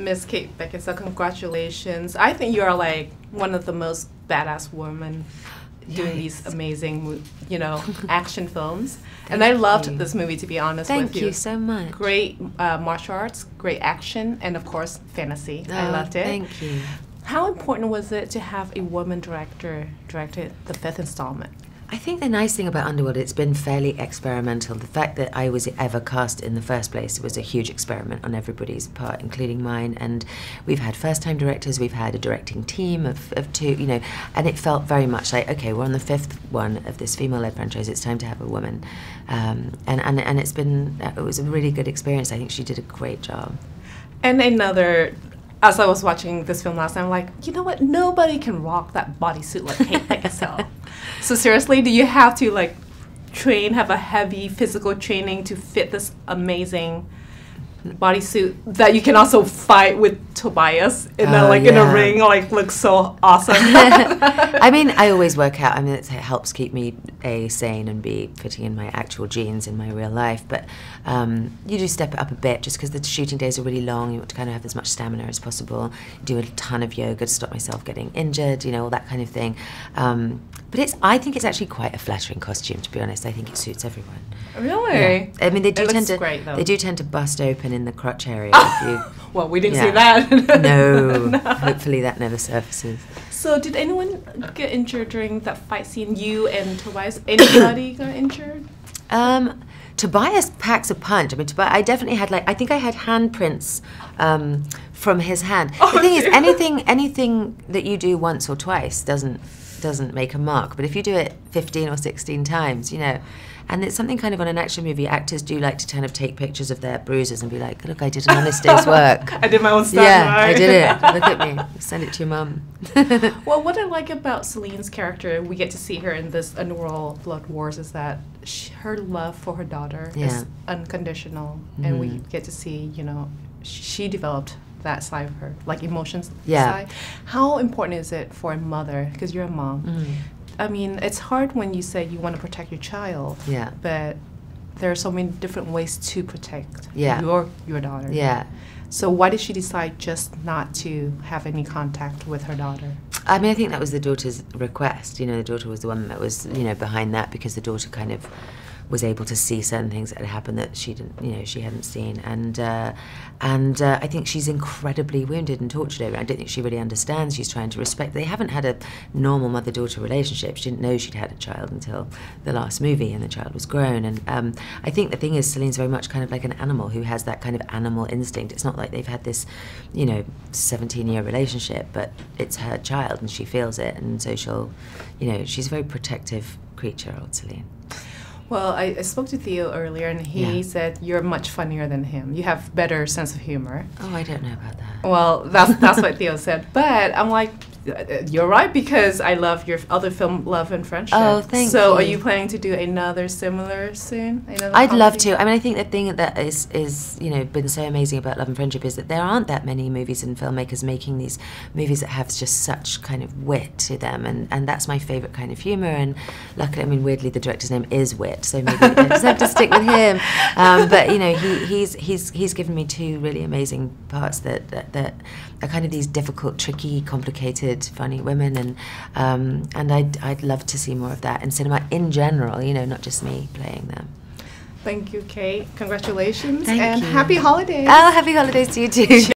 Miss Kate Beckinsale, congratulations. I think you are like one of the most badass women doing these amazing, action films. And I loved this movie, to be honest with you. Thank you so much. Great martial arts, great action, and of course, fantasy. I loved it. Thank you. How important was it to have a woman director directed the 5th installment? I think the nice thing about Underworld, it's been fairly experimental. The fact that I was ever cast in the first place was a huge experiment on everybody's part, including mine. And we've had first-time directors, we've had a directing team of two, and it felt very much like, okay, we're on the 5th one of this female-led franchise. It's time to have a woman, and it was a really good experience. I think she did a great job. And as I was watching this film last night, I'm like, you know what? Nobody can rock that bodysuit like Kate Beckinsale. So seriously, do you have to have a heavy physical training to fit this amazing bodysuit that you can also fight with Tobias in a ring, looks so awesome? I mean, I always work out. I mean, it helps keep me A, sane, and B, fitting in my actual jeans in my real life. But you do step it up a bit just because the shooting days are really long. You want to kind of have as much stamina as possible. Do a ton of yoga to stop myself getting injured, all that kind of thing. But I think it's actually quite a flattering costume, to be honest. I think it suits everyone. Really? Yeah. I mean, they do They do tend to bust open in the crotch area. Well, we didn't see that. No, hopefully that never surfaces. So did anyone get injured during that fight scene? You and Tobias? Anybody got injured? Tobias packs a punch. I mean, I definitely had I think I had handprints from his hand. The thing is, anything that you do once or twice doesn't make a mark. But if you do it 15 or 16 times, and it's something kind of on an action movie, actors do like to kind of take pictures of their bruises and be like, look, I did an honest day's work. I did my own stuff. Yeah, I did it. Look at me. Send it to your mum. Well, what I like about Celine's character, we get to see her in this Underworld Blood Wars, is that her love for her daughter is unconditional. And we get to see, she developed that side of her, emotions side. How important is it for a mother, because you're a mom, I mean, it's hard when you say you want to protect your child, but there are so many different ways to protect your daughter. Yeah. So why did she decide just not to have any contact with her daughter? I mean, I think that was the daughter's request. The daughter was the one that was, behind that, because the daughter kind of was able to see certain things that had happened that she didn't, she hadn't seen, and I think she's incredibly wounded and tortured over it. I don't think she really understands. She's trying to respect. They haven't had a normal mother-daughter relationship. She didn't know she'd had a child until the last movie, and the child was grown. And I think the thing is, Celine's very much kind of like an animal who has that kind of animal instinct. It's not like they've had this, 17-year relationship, but it's her child, and she feels it, and so she'll, she's a very protective creature, old Celine. Well, I spoke to Theo earlier, and he said you're much funnier than him. You have better sense of humor. Oh, I don't know about that. Well, that's what Theo said. But I'm like, you're right, because I love your other film, Love and Friendship. Oh, thank you. So are you planning to do another similar soon? I'd love to. I mean, I think the thing that is been so amazing about Love and Friendship is that there aren't that many movies and filmmakers making these movies that have just such kind of wit to them, and that's my favourite kind of humour. And luckily, I mean, weirdly, the director's name is Wit, so maybe I just have to stick with him. But he's given me two really amazing parts that are kind of these difficult, tricky, complicated, funny women, and I'd love to see more of that in cinema in general, not just me playing them. Thank you, Kate. Congratulations. Thank and you. Happy holidays. Oh, happy holidays to you too.